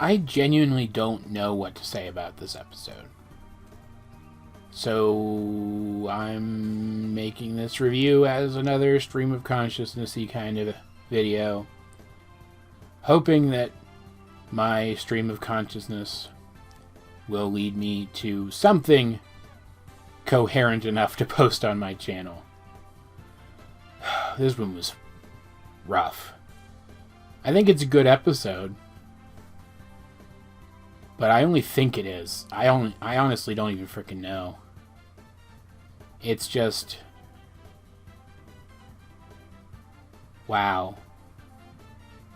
I genuinely don't know what to say about this episode. So I'm making this review as another stream of consciousness-y kind of video, hoping that my stream of consciousness will lead me to something coherent enough to post on my channel. This one was rough. I think it's a good episode, but I only think it is. I honestly don't even freaking know. It's just... wow.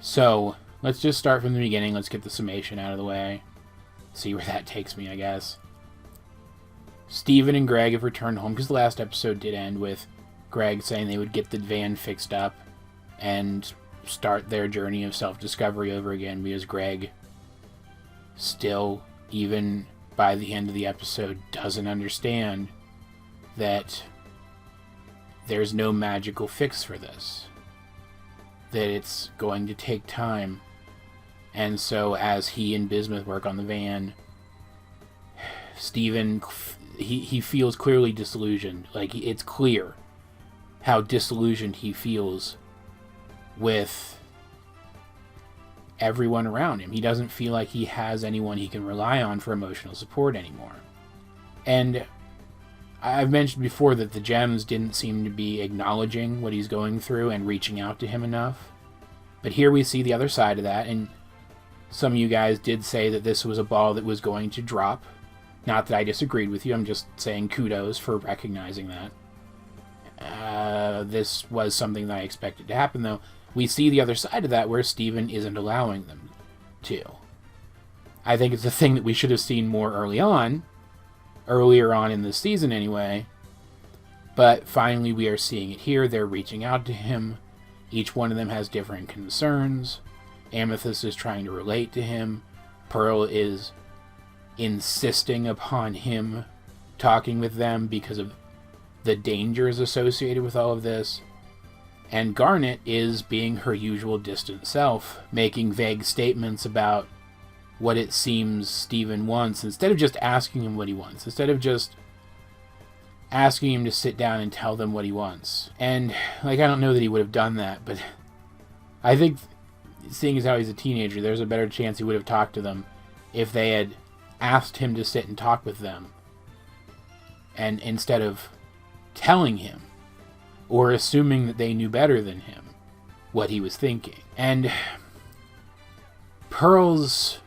So, let's just start from the beginning. Let's get the summation out of the way. See where that takes me, I guess. Steven and Greg have returned home, because the last episode did end with Greg saying they would get the van fixed up and start their journey of self-discovery over again, because Greg still, even by the end of the episode, doesn't understand that there's no magical fix for this. That it's going to take time. And so as he and Bismuth work on the van, Steven, he feels clearly disillusioned. Like, it's clear how disillusioned he feels with everyone around him. He doesn't feel like he has anyone he can rely on for emotional support anymore. And I've mentioned before that the gems didn't seem to be acknowledging what he's going through and reaching out to him enough. But here we see the other side of that, and some of you guys did say that this was a ball that was going to drop. Not that I disagreed with you, I'm just saying kudos for recognizing that. This was something that I expected to happen, though. We see the other side of that where Steven isn't allowing them to. I think it's a thing that we should have seen more earlier on in the season anyway, but finally we are seeing it here. They're reaching out to him. Each one of them has different concerns. Amethyst is trying to relate to him. Pearl is insisting upon him talking with them because of the dangers associated with all of this. And Garnet is being her usual distant self, making vague statements about what it seems Steven wants, instead of just asking him what he wants, instead of just asking him to sit down and tell them what he wants. And, like, I don't know that he would have done that, but I think, seeing as how he's a teenager, there's a better chance he would have talked to them if they had asked him to sit and talk with them, and instead of telling him, or assuming that they knew better than him what he was thinking. And Pearl's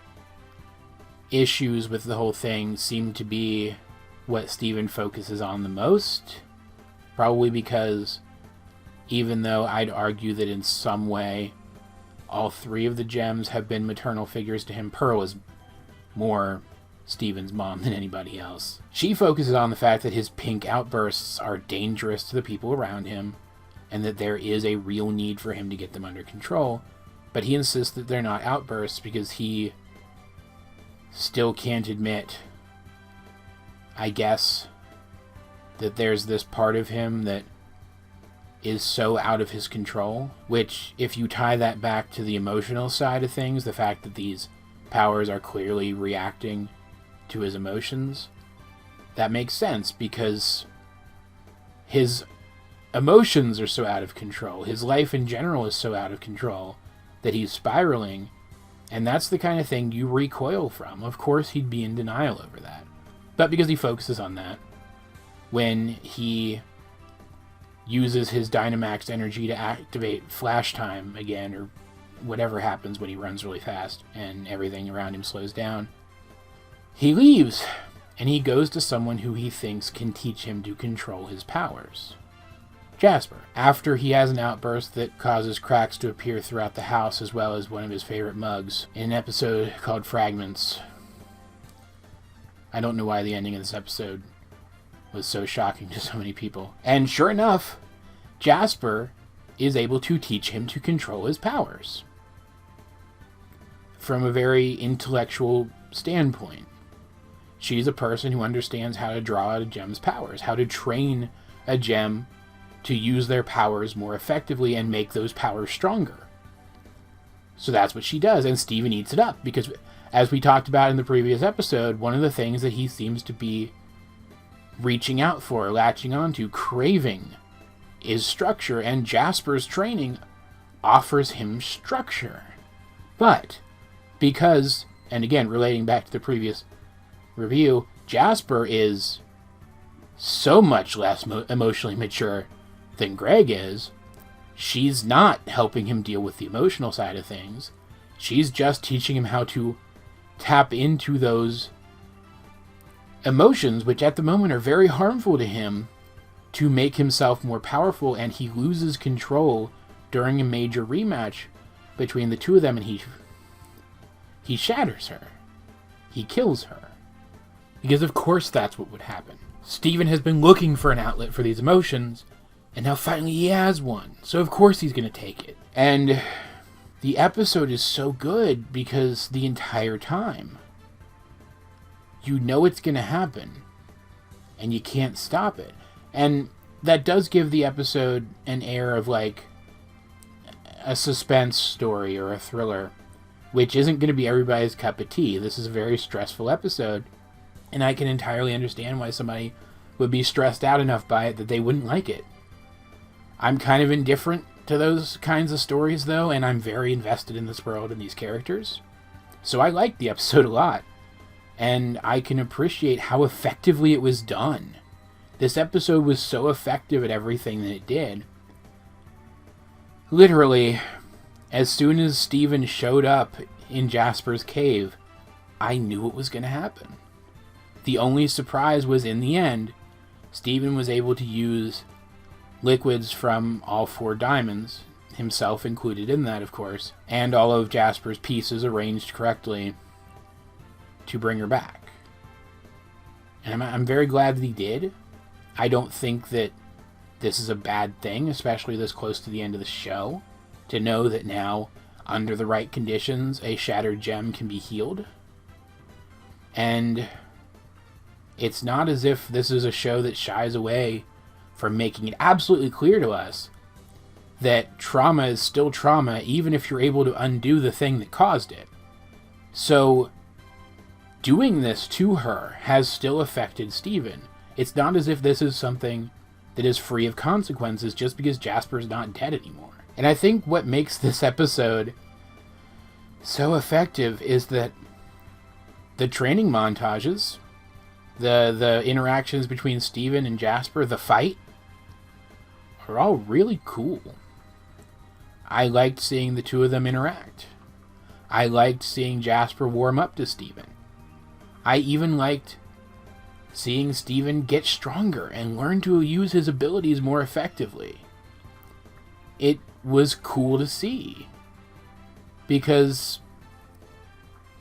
issues with the whole thing seem to be what Steven focuses on the most. Probably because, even though I'd argue that in some way all three of the gems have been maternal figures to him, Pearl is more Steven's mom than anybody else. She focuses on the fact that his pink outbursts are dangerous to the people around him, and that there is a real need for him to get them under control, but he insists that they're not outbursts because he still can't admit, I guess, that there's this part of him that is so out of his control, which, if you tie that back to the emotional side of things, the fact that these powers are clearly reacting to his emotions, that makes sense, because his emotions are so out of control, his life in general is so out of control, that he's spiraling, and that's the kind of thing you recoil from. Of course he'd be in denial over that. But because he focuses on that, when he uses his Dynamax energy to activate Flash Time again, or whatever happens when he runs really fast and everything around him slows down, he leaves, and he goes to someone who he thinks can teach him to control his powers. Jasper. After he has an outburst that causes cracks to appear throughout the house, as well as one of his favorite mugs, in an episode called Fragments. I don't know why the ending of this episode was so shocking to so many people. And sure enough, Jasper is able to teach him to control his powers. From a very intellectual standpoint. She's a person who understands how to draw out a gem's powers, how to train a gem to use their powers more effectively and make those powers stronger. So that's what she does, and Steven eats it up, because as we talked about in the previous episode, one of the things that he seems to be reaching out for, latching onto, craving, is structure, and Jasper's training offers him structure. But because, and again, relating back to the previous review, Jasper is so much less emotionally mature than Greg is, she's not helping him deal with the emotional side of things. She's just teaching him how to tap into those emotions, which at the moment are very harmful to him, to make himself more powerful, and he loses control during a major rematch between the two of them, and he shatters her. He kills her. Because of course that's what would happen. Steven has been looking for an outlet for these emotions, and now finally he has one. So of course he's going to take it. And the episode is so good because the entire time you know it's going to happen, and you can't stop it. And that does give the episode an air of like a suspense story or a thriller, which isn't going to be everybody's cup of tea. This is a very stressful episode, and I can entirely understand why somebody would be stressed out enough by it that they wouldn't like it. I'm kind of indifferent to those kinds of stories, though, and I'm very invested in this world and these characters. So I liked the episode a lot, and I can appreciate how effectively it was done. This episode was so effective at everything that it did. Literally, as soon as Steven showed up in Jasper's cave, I knew it was going to happen. The only surprise was, in the end, Steven was able to use liquids from all 4 diamonds, himself included in that, of course, and all of Jasper's pieces arranged correctly to bring her back. And I'm very glad that he did. I don't think that this is a bad thing, especially this close to the end of the show, to know that now, under the right conditions, a shattered gem can be healed. And it's not as if this is a show that shies away from making it absolutely clear to us that trauma is still trauma, even if you're able to undo the thing that caused it. So, doing this to her has still affected Steven. It's not as if this is something that is free of consequences just because Jasper's not dead anymore. And I think what makes this episode so effective is that the training montages, the interactions between Steven and Jasper, the fight, are all really cool. I liked seeing the two of them interact. I liked seeing Jasper warm up to Steven. I even liked seeing Steven get stronger and learn to use his abilities more effectively. It was cool to see. Because,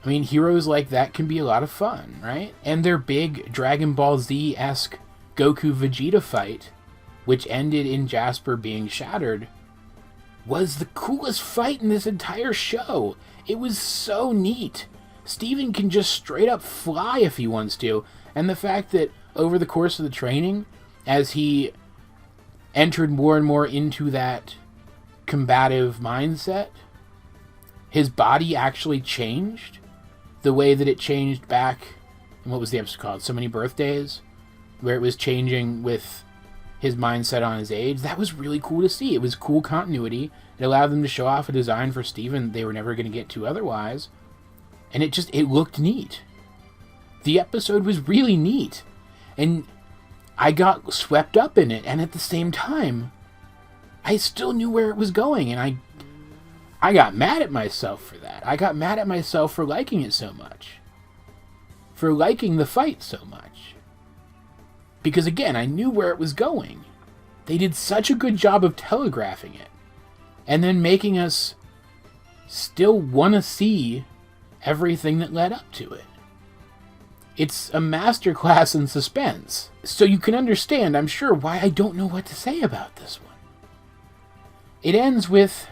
I mean, heroes like that can be a lot of fun, right? And their big Dragon Ball Z-esque Goku Vegeta fight, which ended in Jasper being shattered, was the coolest fight in this entire show. It was so neat. Steven can just straight up fly if he wants to, and the fact that over the course of the training, as he entered more and more into that combative mindset, his body actually changed the way that it changed back in, what was the episode called? So Many Birthdays, where it was changing with his mindset on his age. That was really cool to see. It was cool continuity. It allowed them to show off a design for Steven they were never going to get to otherwise. And it looked neat. The episode was really neat. And I got swept up in it. And at the same time, I still knew where it was going. And I got mad at myself for that. I got mad at myself for liking it so much. For liking the fight so much. Because again, I knew where it was going. They did such a good job of telegraphing it. And then making us still want to see everything that led up to it. It's a masterclass in suspense. So you can understand, I'm sure, why I don't know what to say about this one. It ends with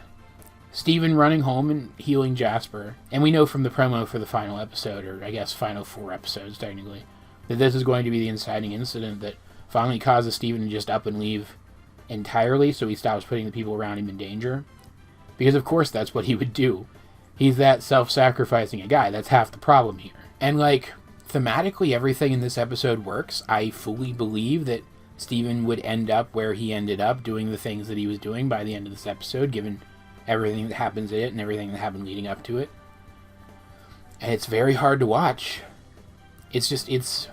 Steven running home and healing Jasper. And we know from the promo for the final episode, or I guess final 4 episodes technically, that this is going to be the inciting incident that finally causes Steven to just up and leave entirely, so he stops putting the people around him in danger. Because of course that's what he would do. He's that self-sacrificing a guy. That's half the problem here. And, like, thematically, everything in this episode works. I fully believe that Steven would end up where he ended up, doing the things that he was doing by the end of this episode, given everything that happens in it and everything that happened leading up to it. And it's very hard to watch. It's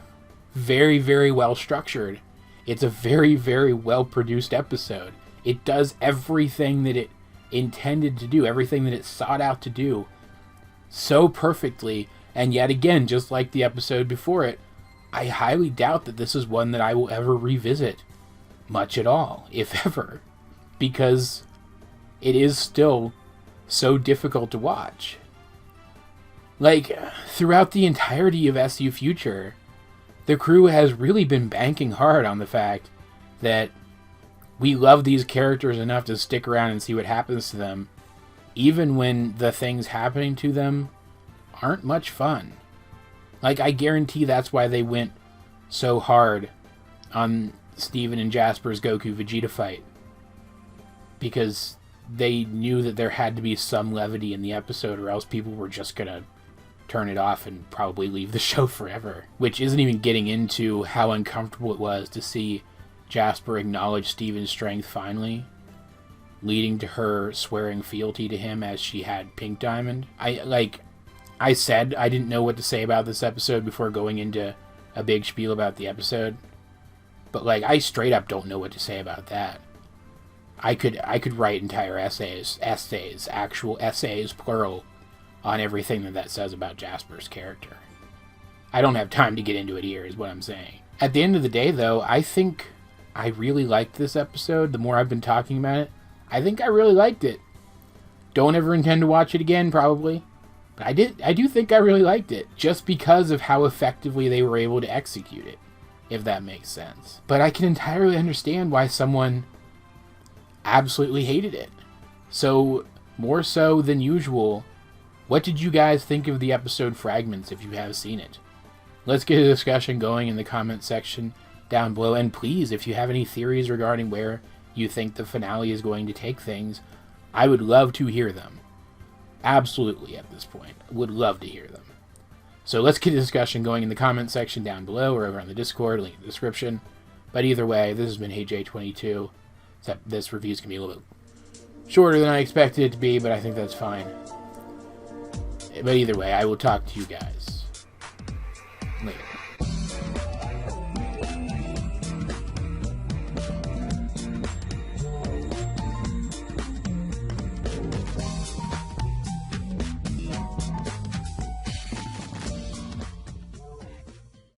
very, very well structured. It's a very, very well produced episode. It does everything that it intended to do, everything that it sought out to do so perfectly. And yet again, just like the episode before it, I highly doubt that this is one that I will ever revisit much at all, if ever, because it is still so difficult to watch. Like, throughout the entirety of SU Future, the crew has really been banking hard on the fact that we love these characters enough to stick around and see what happens to them, even when the things happening to them aren't much fun. Like, I guarantee that's why they went so hard on Steven and Jasper's Goku Vegeta fight. Because they knew that there had to be some levity in the episode, or else people were just gonna turn it off and probably leave the show forever. Which isn't even getting into how uncomfortable it was to see Jasper acknowledge Steven's strength finally, leading to her swearing fealty to him as she had Pink Diamond. I said I didn't know what to say about this episode before going into a big spiel about the episode, but like, I straight up don't know what to say about that. I could write entire essays, actual essays, plural, on everything that says about Jasper's character. I don't have time to get into it here, is what I'm saying. At the end of the day, though, I think I really liked this episode. The more I've been talking about it, I think I really liked it. Don't ever intend to watch it again, probably. But I do think I really liked it, just because of how effectively they were able to execute it, if that makes sense. But I can entirely understand why someone absolutely hated it. So, more so than usual, what did you guys think of the episode Fragments, if you have seen it? Let's get a discussion going in the comment section down below, and please, if you have any theories regarding where you think the finale is going to take things, I would love to hear them. Absolutely, at this point. Would love to hear them. So let's get a discussion going in the comment section down below, or over on the Discord, link in the description. But either way, this has been HJ22. Except this review is going to be a little bit shorter than I expected it to be, but I think that's fine. But either way, I will talk to you guys